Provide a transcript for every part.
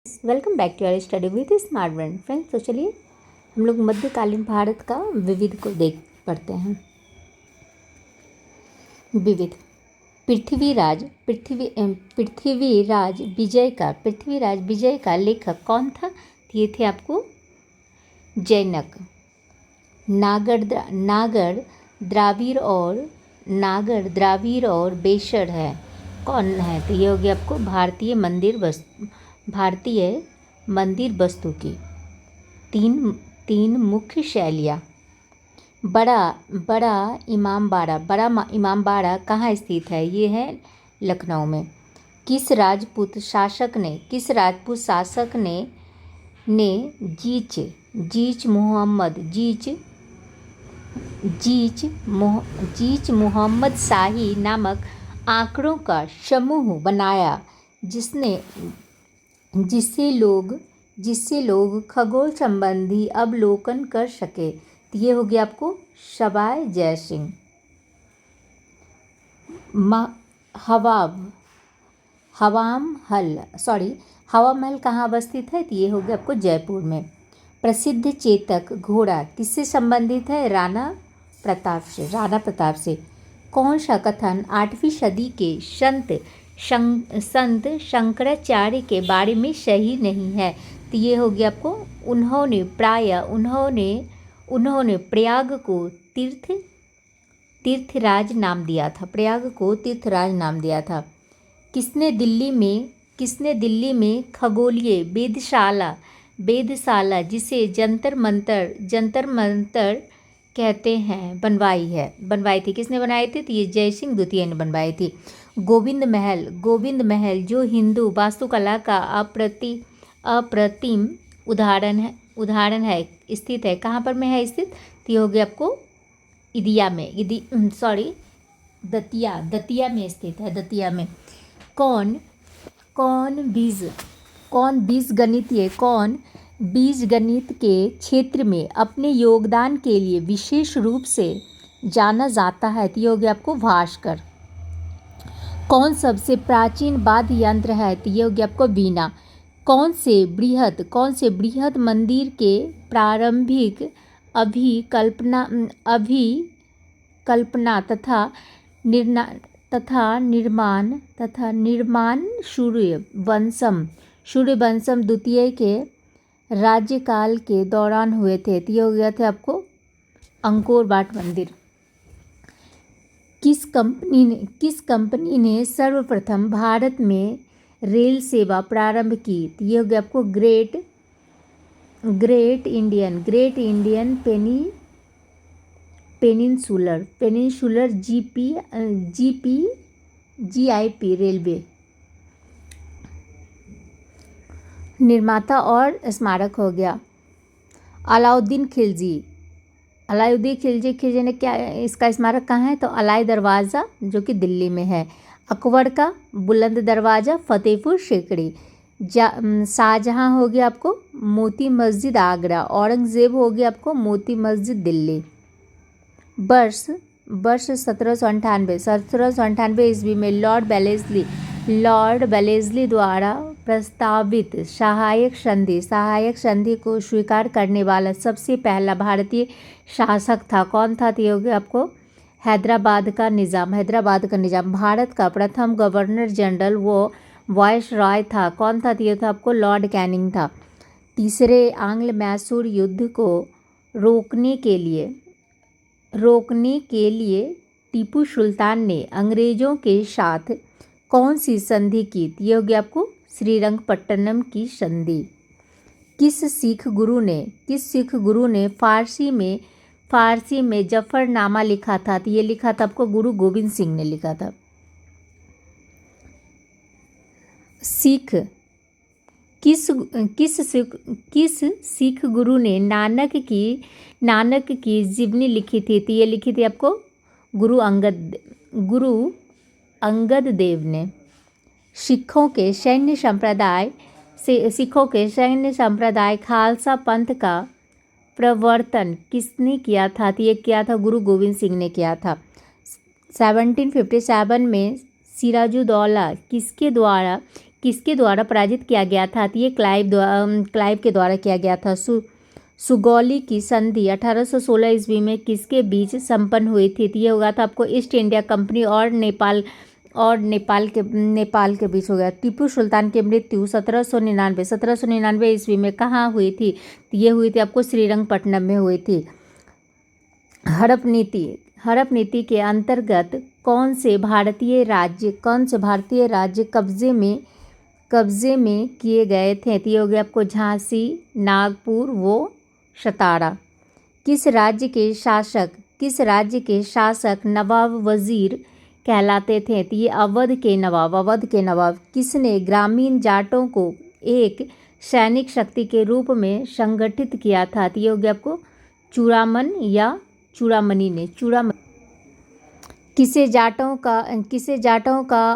Welcome back to our study with smart brain friends. तो चलिए हम लोग मध्यकालीन भारत का विविध को देख पढ़ते हैं। विविध। पृथ्वीराज विजय का लेखक कौन था? ये थे आपको जैनक। नागर द्राविड़ और बेशर है कौन है? तो ये हो गया आपको भारतीय मंदिर वस्तु की तीन मुख्य शैलियाँ। बड़ा इमामबाड़ा कहाँ स्थित है? ये है लखनऊ में। किस राजपूत शासक ने जीच मोहम्मद शाही नामक आंकड़ों का समूह बनाया जिससे लोग खगोल संबंधी अवलोकन कर सके? तो ये हो गया आपको सवाई जय सिंह। हवा महल कहाँ अवस्थित है? तो ये हो गया आपको जयपुर में। प्रसिद्ध चेतक घोड़ा किससे संबंधित है? राणा प्रताप से। कौन सा कथन 8वीं सदी के संत शंकराचार्य के बारे में सही नहीं है? तो ये हो गया आपको उन्होंने प्रयाग को तीर्थराज नाम दिया था। किसने दिल्ली में खगोलीय वेधशाला जिसे जंतर मंतर कहते हैं बनवाई थी? किसने बनाई थी? तो ये जयसिंह द्वितीय ने बनवाई थी। गोविंद महल जो हिंदू वास्तुकला का अप्रतिम उदाहरण है स्थित है कहाँ पर में है स्थित? तो ये हो गया आपको दतिया में स्थित है। दतिया में। कौन बीजगणित के क्षेत्र में अपने योगदान के लिए विशेष रूप से जाना जाता है? तो ये हो गया आपको भास्कर। कौन सबसे प्राचीन वाद्य यंत्र है? तो ये हो गया आपको वीणा। कौन से बृहद मंदिर के प्रारंभिक अभिकल्पना तथा निर्माण सूर्यवंशम द्वितीय के राज्यकाल के दौरान हुए थे? तो ये हो गया थे आपको अंकोर वाट मंदिर। किस कंपनी ने सर्वप्रथम भारत में रेल सेवा प्रारंभ की? तो ये हो गया आपको great Indian peninsular GIP railway. निर्माता और स्मारक हो गया अलाउद्दीन खिलजी ने क्या इसका स्मारक कहाँ है? तो अलाई दरवाज़ा जो कि दिल्ली में है। अकबर का बुलंद दरवाज़ा फतेहपुर सीकरी। शाहजहाँ हो गया आपको मोती मस्जिद आगरा। औरंगज़ेब हो गया आपको मोती मस्जिद दिल्ली। वर्ष 1798 ईस्वी में लॉर्ड वेलेस्ली द्वारा प्रस्तावित सहायक संधि को स्वीकार करने वाला सबसे पहला भारतीय शासक था कौन था? तो ये हो गया आपको हैदराबाद का निज़ाम। भारत का प्रथम गवर्नर जनरल वॉइस रॉय था कौन था? तो ये था आपको लॉर्ड कैनिंग था। तीसरे आंग्ल मैसूर युद्ध को रोकने के लिए टीपू सुल्तान ने अंग्रेजों के साथ कौन सी संधि की? ये हो गया आपको श्रीरंगपट्टनम की संधि। किस सिख गुरु ने फारसी में जफरनामा लिखा था? तो ये लिखा था आपको गुरु गोविंद सिंह ने लिखा था। किस सिख गुरु ने नानक की जीवनी लिखी थी? तो ये लिखी थी आपको गुरु अंगद देव ने। सिखों के सैन्य संप्रदाय खालसा पंथ का प्रवर्तन किसने किया था? तो ये किया था गुरु गोविंद सिंह ने किया था। 1757 में सिराजुद्दौला किसके द्वारा पराजित किया गया था? तो ये क्लाइव के द्वारा किया गया था। सुगौली की संधि 1816 ईस्वी में किसके बीच संपन्न हुई थी? तो ये हुआ था आपको ईस्ट इंडिया कंपनी और नेपाल के बीच हो गया। टीपू सुल्तान की मृत्यु 1799 ईस्वी में कहाँ हुई थी? तो ये हुई थी आपको श्रीरंगपट्टनम में हुई थी। हड़प नीति के अंतर्गत कौन से भारतीय राज्य कब्जे में किए गए थे? तो ये हो गया आपको झांसी, नागपुर, सतारा। किस राज्य के शासक नवाब वजीर कहलाते थे? तो ये अवध के नवाब। किसने ग्रामीण जाटों को एक सैनिक शक्ति के रूप में संगठित किया था? तो ये हो गया आपको चूड़ामणि ने। किसे जाटों का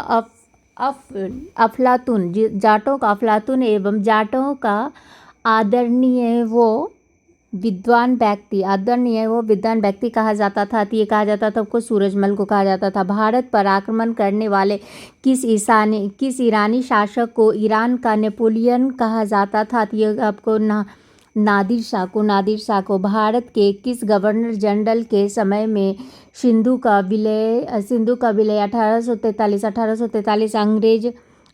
अफलातून एवं जाटों का आदरणीय वो विद्वान व्यक्ति कहा जाता था? तो ये कहा जाता था आपको सूरजमल को कहा जाता था। भारत पर आक्रमण करने वाले किस ईरानी शासक को ईरान का नेपोलियन कहा जाता था? तो ये आपको नादिर शाह को। भारत के किस गवर्नर जनरल के समय में सिंधु का विलय 1843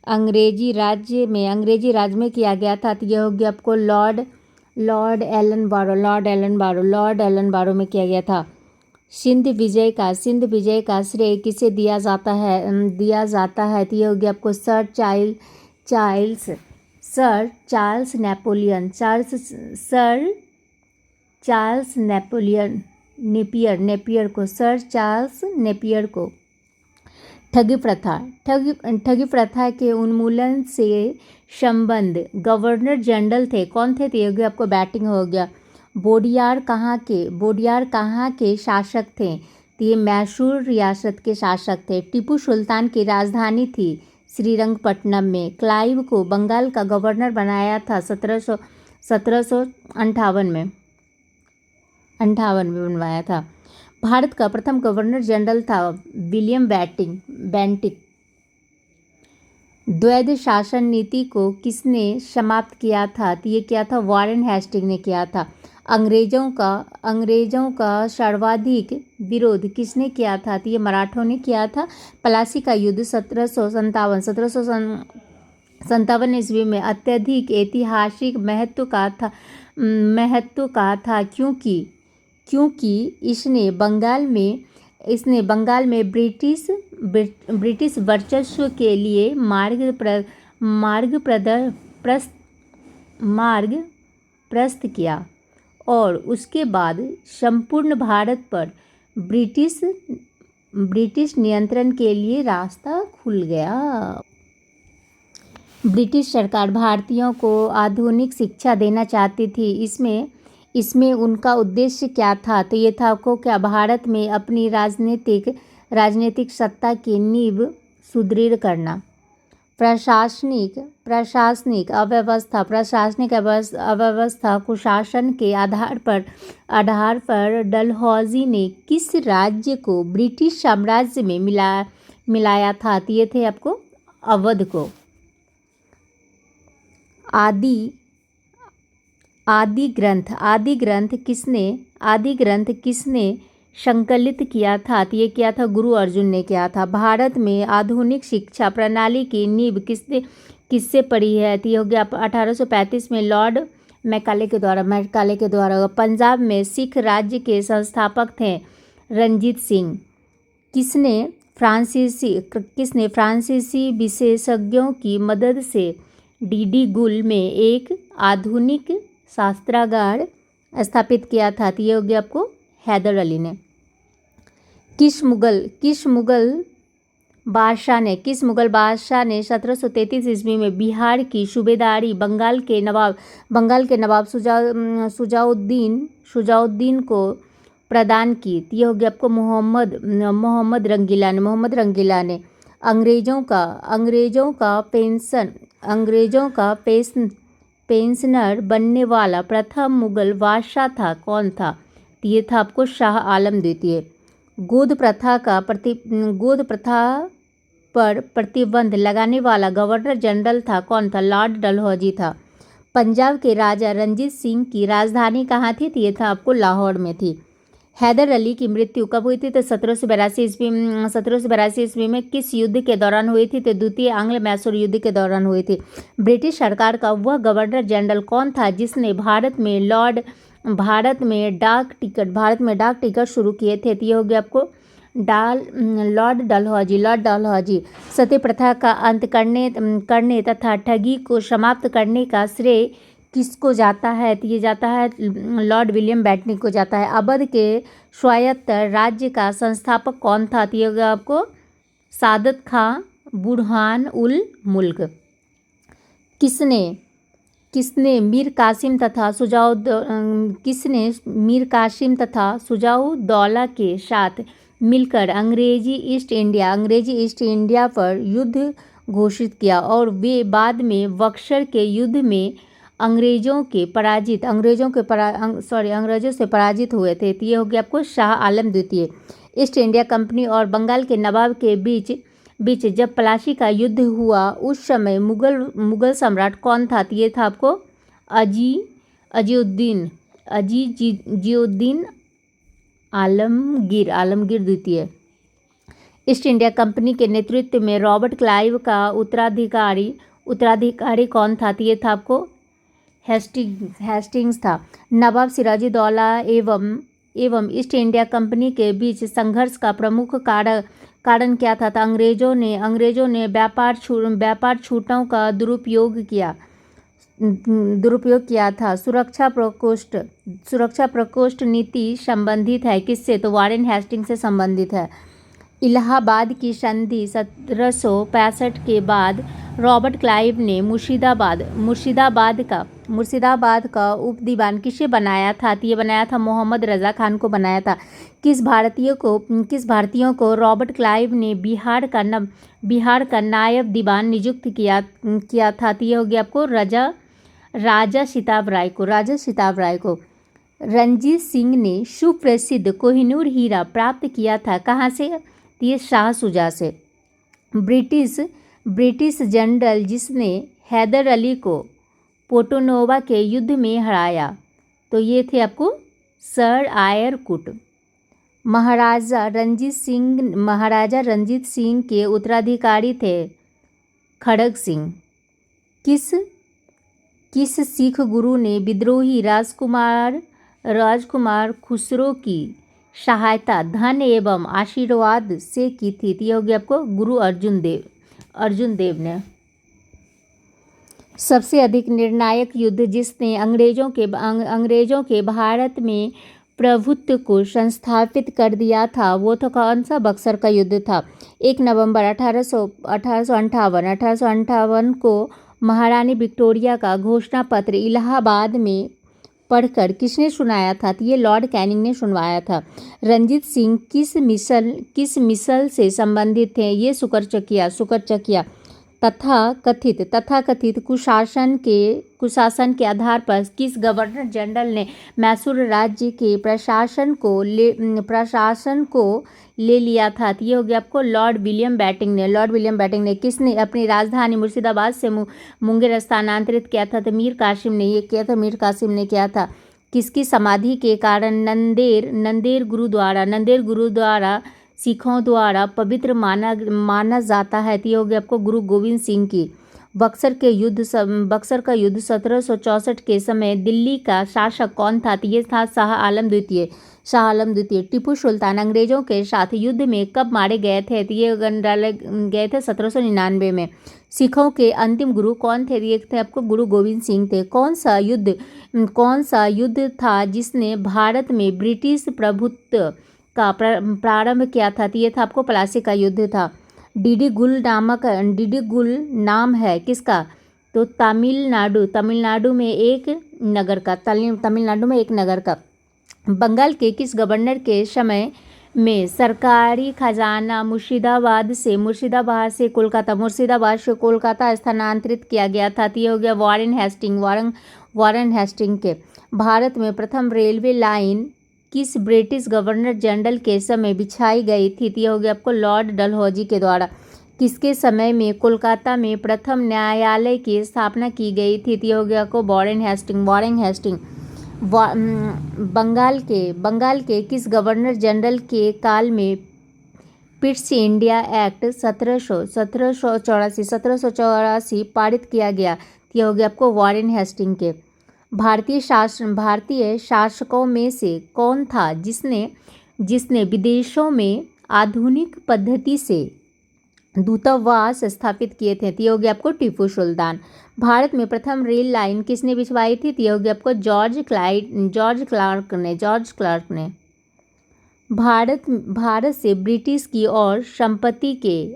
अंग्रेजी राज्य में किया गया था? तो यह हो गया आपको लॉर्ड एलन बारो में किया गया था। सिंध विजय का श्रेय किसे दिया जाता है? तो यह हो गया आपको सर चार्ल्स नेपियर को। ठगी प्रथा के उन्मूलन से संबंध गवर्नर जनरल थे, कौन थे? तो ये हो गया आपको बैटिंग हो गया। बोडियार कहाँ के शासक थे? तो ये मैसूर रियासत के शासक थे। टीपू सुल्तान की राजधानी थी श्रीरंगपट्टनम में। क्लाइव को बंगाल का गवर्नर बनाया था 1758 में बनवाया था। भारत का प्रथम गवर्नर जनरल था विलियम बेंटिक। द्वैध शासन नीति को किसने समाप्त किया था? तो ये किया था वॉरेन हेस्टिंग ने किया था। अंग्रेजों का सर्वाधिक विरोध किसने किया था? तो ये मराठों ने किया था। प्लासी का युद्ध 1757 ईस्वी में अत्यधिक ऐतिहासिक महत्व का था क्योंकि इसने बंगाल में ब्रिटिश वर्चस्व के लिए मार्ग प्रशस्त किया और उसके बाद संपूर्ण भारत पर ब्रिटिश नियंत्रण के लिए रास्ता खुल गया। ब्रिटिश सरकार भारतीयों को आधुनिक शिक्षा देना चाहती थी। इसमें उनका उद्देश्य क्या था? तो ये था आपको क्या, भारत में अपनी राजनीतिक सत्ता की नींव सुदृढ़ करना। प्रशासनिक अव्यवस्था कुशासन के आधार पर डलहौजी ने किस राज्य को ब्रिटिश साम्राज्य में मिलाया था? तो ये थे आपको अवध को। आदि ग्रंथ किसने संकलित किया था? तो ये किया था गुरु अर्जुन ने किया था। भारत में आधुनिक शिक्षा प्रणाली की नींव किससे पड़ी है? तो ये हो गया 1835 में लॉर्ड मैकाले के द्वारा। पंजाब में सिख राज्य के संस्थापक थे रंजीत सिंह। किसने फ्रांसीसी विशेषज्ञों की मदद से डीडी गुल में एक आधुनिक शस्त्रागार स्थापित किया था? तो ये हो गया आपको हैदर अली ने। किस मुगल बादशाह ने 1733 ईस्वी में बिहार की सूबेदारी बंगाल के नवाब सुजाउद्दीन को प्रदान की? तो ये हो गया आपको मोहम्मद रंगीला ने। अंग्रेजों का पेंशनर बनने वाला प्रथम मुगल बादशाह था, कौन था? तो ये था आपको शाह आलम द्वितीय। गोद प्रथा पर प्रतिबंध लगाने वाला गवर्नर जनरल था कौन था? लॉर्ड डलहौजी था। पंजाब के राजा रंजीत सिंह की राजधानी कहाँ थी? तो ये था आपको लाहौर में थी। हैदर अली की मृत्यु कब हुई थी? तो 1782 ईस्वी में किस युद्ध के दौरान हुई थी? तो द्वितीय आंग्ल मैसूर युद्ध के दौरान हुई थी। ब्रिटिश सरकार का वह गवर्नर जनरल कौन था जिसने भारत में डाक टिकट शुरू किए थे? तो ये हो गया आपको लॉर्ड डलहौजी। सती प्रथा का अंत करने तथा ठगी को समाप्त करने का श्रेय किसको जाता है? तो ये जाता है लॉर्ड विलियम बेंटिक को जाता है। अवध के स्वायत्त राज्य का संस्थापक कौन था? तो ये होगा आपको सादत खां बुरहान उल मुल्क। किसने मीर कासिम तथा सुजाउद्दौला के साथ मिलकर अंग्रेजी ईस्ट इंडिया पर युद्ध घोषित किया और वे बाद में बक्सर के युद्ध में अंग्रेजों से पराजित हुए थे? तो ये हो गया आपको शाह आलम द्वितीय। ईस्ट इंडिया कंपनी और बंगाल के नवाब के बीच जब प्लासी का युद्ध हुआ उस समय मुगल सम्राट कौन था? तो ये था आपको अजीउद्दीन आलमगीर द्वितीय। ईस्ट इंडिया कंपनी के नेतृत्व में रॉबर्ट क्लाइव का उत्तराधिकारी कौन था? तो ये था आपको हेस्टिंग्स था। नवाब सिराजुद्दौला एवं ईस्ट इंडिया कंपनी के बीच संघर्ष का प्रमुख कारण क्या था? अंग्रेजों ने व्यापार छूटों का दुरुपयोग किया था। सुरक्षा प्रकोष्ठ नीति संबंधित है किससे? तो वारेन हेस्टिंग्स से संबंधित है। इलाहाबाद की संधि 1765 के बाद रॉबर्ट क्लाइव ने मुर्शिदाबाद का उपदीवान किसे बनाया था? तो ये बनाया था मोहम्मद रजा खान को बनाया था। किस भारतीयों को रॉबर्ट क्लाइव ने बिहार का नायब दीवान नियुक्त किया था? तो ये हो गया आपको राजा सिताब राय को। रंजीत सिंह ने सुप्रसिद्ध कोहिनूर हीरा प्राप्त किया था कहाँ से? तो ये शाह शुजा से। ब्रिटिश जनरल जिसने हैदर अली को पोर्टोनोवा के युद्ध में हराया तो ये थे आपको सर आयर कुट। महाराजा रंजीत सिंह के उत्तराधिकारी थे खड़ग सिंह। किस सिख गुरु ने विद्रोही राजकुमार खुसरो की सहायता धन एवं आशीर्वाद से की थी? तो ये हो गया आपको गुरु अर्जुन देव ने। सबसे अधिक निर्णायक युद्ध जिसने अंग्रेजों के भारत में प्रभुत्व को संस्थापित कर दिया था वो तो कौन सा? बक्सर का युद्ध था। 1 नवंबर 1858 को महारानी विक्टोरिया का घोषणा पत्र इलाहाबाद में पढ़कर किसने सुनाया था? तो ये लॉर्ड कैनिंग ने सुनवाया था। रंजीत सिंह किस मिसल से संबंधित थे? ये सुकरचकिया। तथाकथित कुशासन के आधार पर किस गवर्नर जनरल ने मैसूर राज्य के प्रशासन को ले लिया था? तो ये हो गया आपको लॉर्ड विलियम बेंटिक ने। किसने अपनी राजधानी मुर्शिदाबाद से मुंगेर स्थानांतरित किया था? तो मीर कासिम ने किया था। किसकी समाधि के कारण नंदेर गुरुद्वारा सिखों द्वारा पवित्र माना जाता है? तो ये हो गया आपको गुरु गोविंद सिंह की। बक्सर का युद्ध 1764 के समय दिल्ली का शासक कौन था? तो ये था शाह आलम द्वितीय। टीपू सुल्तान अंग्रेजों के साथ युद्ध में कब मारे गए थे? तो ये डाले गए थे 1799 में। सिखों के अंतिम गुरु कौन थे? ये थे आपको गुरु गोविंद सिंह थे। कौन सा युद्ध था जिसने भारत में ब्रिटिश प्रभुत्व का प्रारंभ किया था? तो ये था आपको प्लासी का युद्ध था। डिडिगुल नाम है किसका? तो तमिलनाडु में एक नगर का। बंगाल के किस गवर्नर के समय में सरकारी खजाना मुर्शिदाबाद से कोलकाता स्थानांतरित किया गया था? तो ये हो गया वारेन हेस्टिंग के। भारत में प्रथम रेलवे लाइन किस ब्रिटिश गवर्नर जनरल के समय बिछाई गई थी? तो ये हो गया आपको लॉर्ड डलहौजी के द्वारा। किसके समय में कोलकाता में प्रथम न्यायालय की स्थापना की गई थी? तो ये हो गया आपको वॉरेन हेस्टिंग। बंगाल के किस गवर्नर जनरल के काल में पिट्स इंडिया एक्ट 1784 पारित किया गया? तो ये हो गया आपको वॉरेन हेस्टिंग के। भारतीय शासकों में से कौन था जिसने विदेशों में आधुनिक पद्धति से दूतावास स्थापित किए थे? तो ये हो गया आपको टीपू सुल्तान। भारत में प्रथम रेल लाइन किसने बिछवाई थी? तो ये हो गया आपको जॉर्ज क्लार्क ने। भारत से ब्रिटिश की ओर संपत्ति के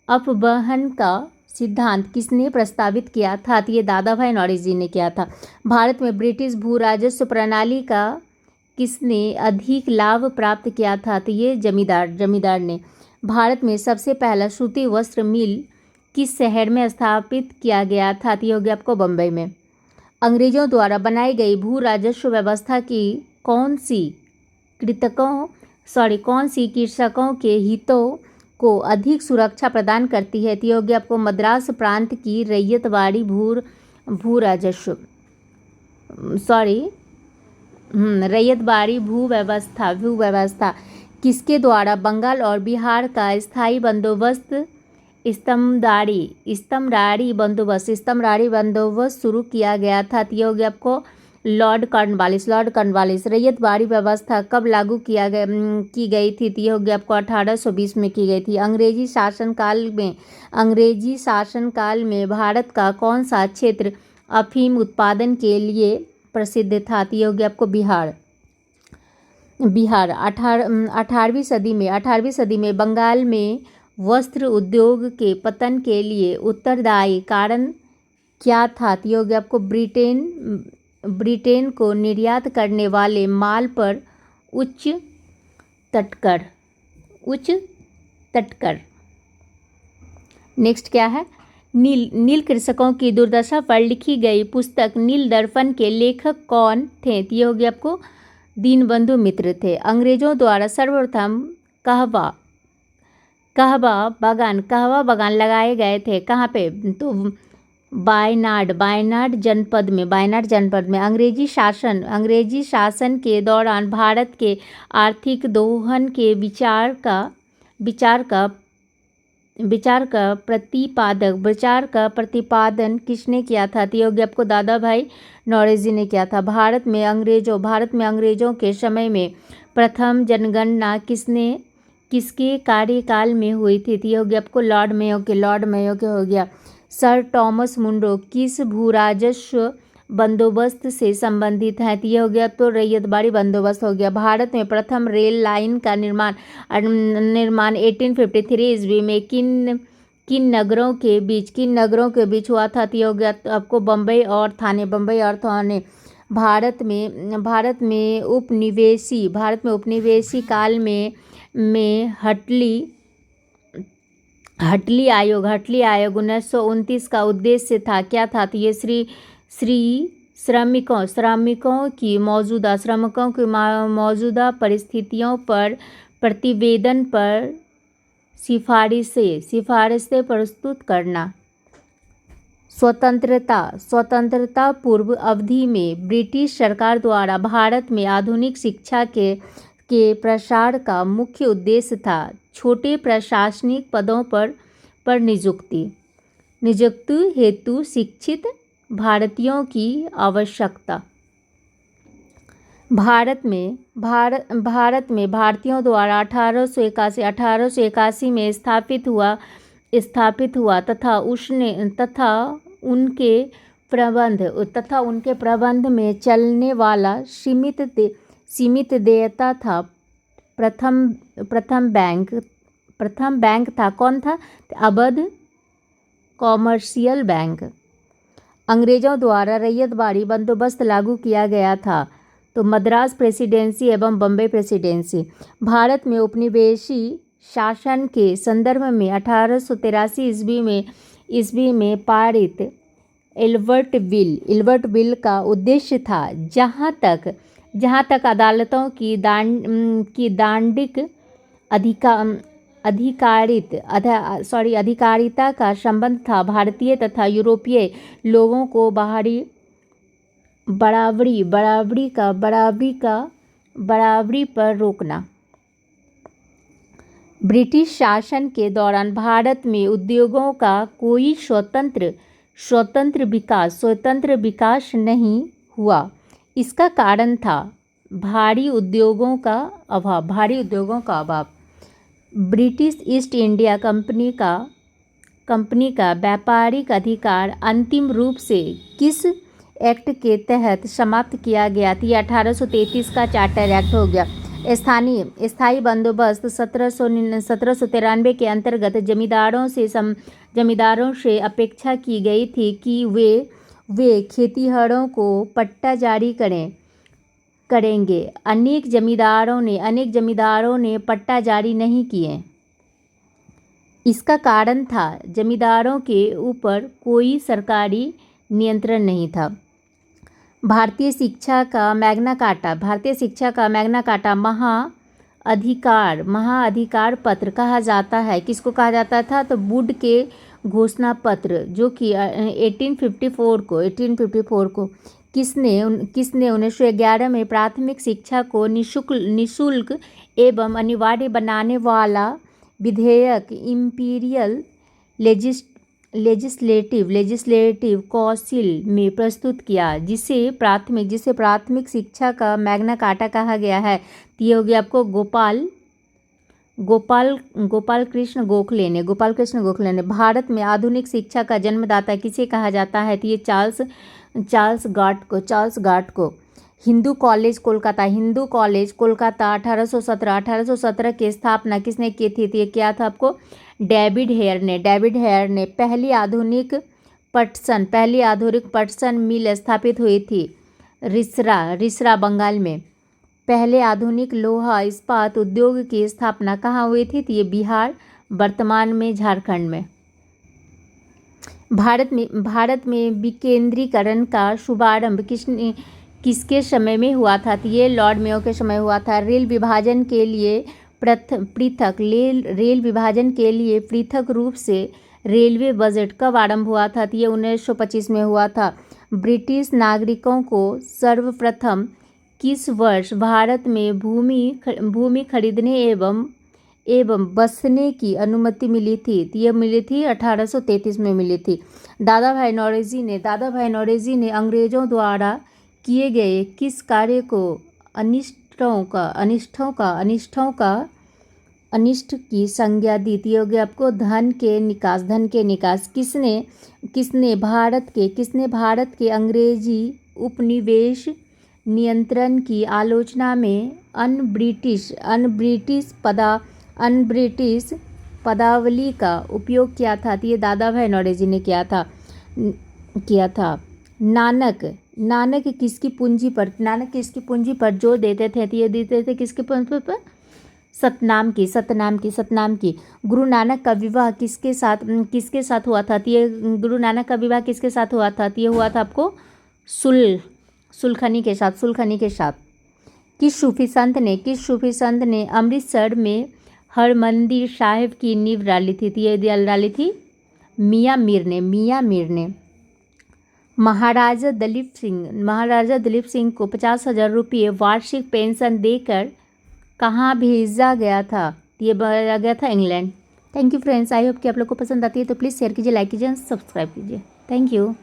अपवहन का सिद्धांत किसने प्रस्तावित किया था? तो ये दादा भाई नौरोजी ने किया था। भारत में ब्रिटिश भू राजस्व प्रणाली का किसने अधिक लाभ प्राप्त किया था? तो ये जमींदार ने। भारत में सबसे पहला सूती वस्त्र मिल किस शहर में स्थापित किया गया था? तो ये हो गया आपको बम्बई में। अंग्रेजों द्वारा बनाई गई भू राजस्व व्यवस्था की कौन सी कृषकों के हितों को अधिक सुरक्षा प्रदान करती है? तो ये हो गया आपको मद्रास प्रांत की रैयतवाड़ी भू व्यवस्था। किसके द्वारा बंगाल और बिहार का स्थायी बंदोबस्त स्तमरारी बंदोबस्त शुरू किया गया था? तो ये हो गया आपको लॉर्ड कॉर्नवालिस। रैयतवाड़ी व्यवस्था कब लागू की गई थी? तो ये हो गया आपको 1820 में की गई थी। अंग्रेजी शासनकाल में भारत का कौन सा क्षेत्र अफीम उत्पादन के लिए प्रसिद्ध था? तो ये हो गया आपको बिहार। 18वीं सदी में बंगाल में वस्त्र उद्योग के पतन के लिए उत्तरदायी कारण क्या था? तो ये हो गया आपको ब्रिटेन को निर्यात करने वाले माल पर उच्च तटकर। नेक्स्ट क्या है? नील कृषकों की दुर्दशा पर लिखी गई पुस्तक नील दर्पण के लेखक कौन थे? तो ये हो गया आपको दीनबंधु मित्र थे। अंग्रेजों द्वारा सर्वप्रथम कहवा बागान लगाए गए थे कहाँ पे? तो वायनाड जनपद में। अंग्रेजी शासन के दौरान भारत के आर्थिक दोहन के विचार का प्रतिपादन किसने किया था? तो ये हो गया आपको दादा भाई नौरोजी ने किया था। भारत में अंग्रेजों के समय में प्रथम जनगणना किसके कार्यकाल में हुई थी? तो ये हो गया आपको लॉर्ड मेयो के हो गया। सर टॉमस मुंडो किस भूराजस्व बंदोबस्त से संबंधित है? तो ये हो गया तो रैयतवाड़ी बंदोबस्त हो गया। भारत में प्रथम रेल लाइन का निर्माण 1853 ईस्वी में किन नगरों के बीच हुआ था? तो ये हो गया आपको बम्बई और थाने। भारत में उपनिवेशी काल में हटली आयोग 1929 का उद्देश्य था क्या था? तो ये श्रमिकों की मौजूदा परिस्थितियों पर प्रतिवेदन पर सिफारिशें प्रस्तुत करना। स्वतंत्रता पूर्व अवधि में ब्रिटिश सरकार द्वारा भारत में आधुनिक शिक्षा के प्रसार का मुख्य उद्देश्य था छोटे प्रशासनिक पदों पर नियुक्ति हेतु शिक्षित भारतीयों की आवश्यकता। भारत में भारतीयों द्वारा 1881 में स्थापित हुआ तथा उनके प्रबंध में चलने वाला सीमित देयता था। प्रथम बैंक था कौन था? Awadh commercial bank. अंग्रेजों द्वारा रैयतवाड़ी बंदोबस्त लागू किया गया था तो मद्रास प्रेसिडेंसी एवं बम्बई प्रेसिडेंसी। भारत में उपनिवेशी शासन के संदर्भ में 1883 ईस्वी में पारित एल्बर्ट बिल का उद्देश्य था जहाँ तक अदालतों की दांडिक अधिकारिता का संबंध था। भारतीय तथा यूरोपीय लोगों को बराबरी पर रोकना। ब्रिटिश शासन के दौरान भारत में उद्योगों का कोई स्वतंत्र विकास नहीं हुआ। इसका कारण था भारी उद्योगों का अभाव। ब्रिटिश ईस्ट इंडिया कंपनी का व्यापारिक अधिकार अंतिम रूप से किस एक्ट के तहत समाप्त किया गया था? 1833 का चार्टर एक्ट हो गया। स्थायी बंदोबस्त 1793 के अंतर्गत जमींदारों से अपेक्षा की गई थी कि वे खेतिहरों को पट्टा जारी करेंगे। अनेक जमींदारों ने पट्टा जारी नहीं किए। इसका कारण था जमींदारों के ऊपर कोई सरकारी नियंत्रण नहीं था। भारतीय शिक्षा का मैग्ना कार्टा महाअधिकार पत्र कहा जाता है। किसको कहा जाता था? तो वुड के घोषणा पत्र, जो कि 1854 को किसने 1911 में प्राथमिक शिक्षा को निःशुल्क एवं अनिवार्य बनाने वाला विधेयक इम्पीरियल लेजिस्लेटिव काउंसिल में प्रस्तुत किया, जिसे प्राथमिक शिक्षा का मैग्ना कार्टा कहा गया है। तो ये हो गया आपको गोपाल कृष्ण गोखले ने। भारत में आधुनिक शिक्षा का जन्मदाता किसे कहा जाता है? तो ये चार्ल्स गार्ट को। हिंदू कॉलेज कोलकाता 1817 की स्थापना किसने की थी? तो ये क्या था आपको? डेविड हेयर ने। पहली आधुनिक पटसन मिल स्थापित हुई थी रिसरा बंगाल में। पहले आधुनिक लोहा इस्पात उद्योग की स्थापना कहाँ हुई थी? तो ये बिहार, वर्तमान में झारखंड में। भारत में विकेंद्रीकरण का शुभारंभ किसके समय में हुआ था? तो ये लॉर्ड मेयो के समय हुआ था। रेल विभाजन के लिए पृथक रूप से रेलवे बजट कब आरंभ हुआ था? तो ये 1925 में हुआ था। ब्रिटिश नागरिकों को सर्वप्रथम किस वर्ष भारत में भूमि खरीदने एवं बसने की अनुमति मिली थी? तो ये मिली थी 1833 में मिली थी। दादा भाई नौरोजी ने अंग्रेजों द्वारा किए गए किस कार्य को अनिष्ट की संज्ञा दी? तो ये हो गया आपको धन के निकास। किसने भारत के अंग्रेजी उपनिवेश नियंत्रण की आलोचना में अन ब्रिटिश पदावली का उपयोग किया था? तो ये दादा भाई नौरोजी ने किया था। नानक किसकी पूंजी पर जोर देते थे? तो ये देते थे किसके पूंजी पर? सतनाम की। गुरु नानक का विवाह किसके साथ हुआ था? तो ये गुरु नानक का विवाह किसके साथ हुआ था? तो ये हुआ था आपको सुलखनी के साथ। किस सूफी संत ने अमृतसर में हरमंदिर साहिब की नींव डाली थी? तो ये डाली थी मियाँ मीर ने। महाराजा दलीप सिंह को 50,000 रुपये वार्षिक पेंशन देकर कहाँ भेजा गया था? तो ये भेजा गया था England. Thank you friends, I hope कि आप लोग को पसंद आती है तो प्लीज़ शेयर कीजिए, लाइक कीजिए, सब्सक्राइब कीजिए। Thank you.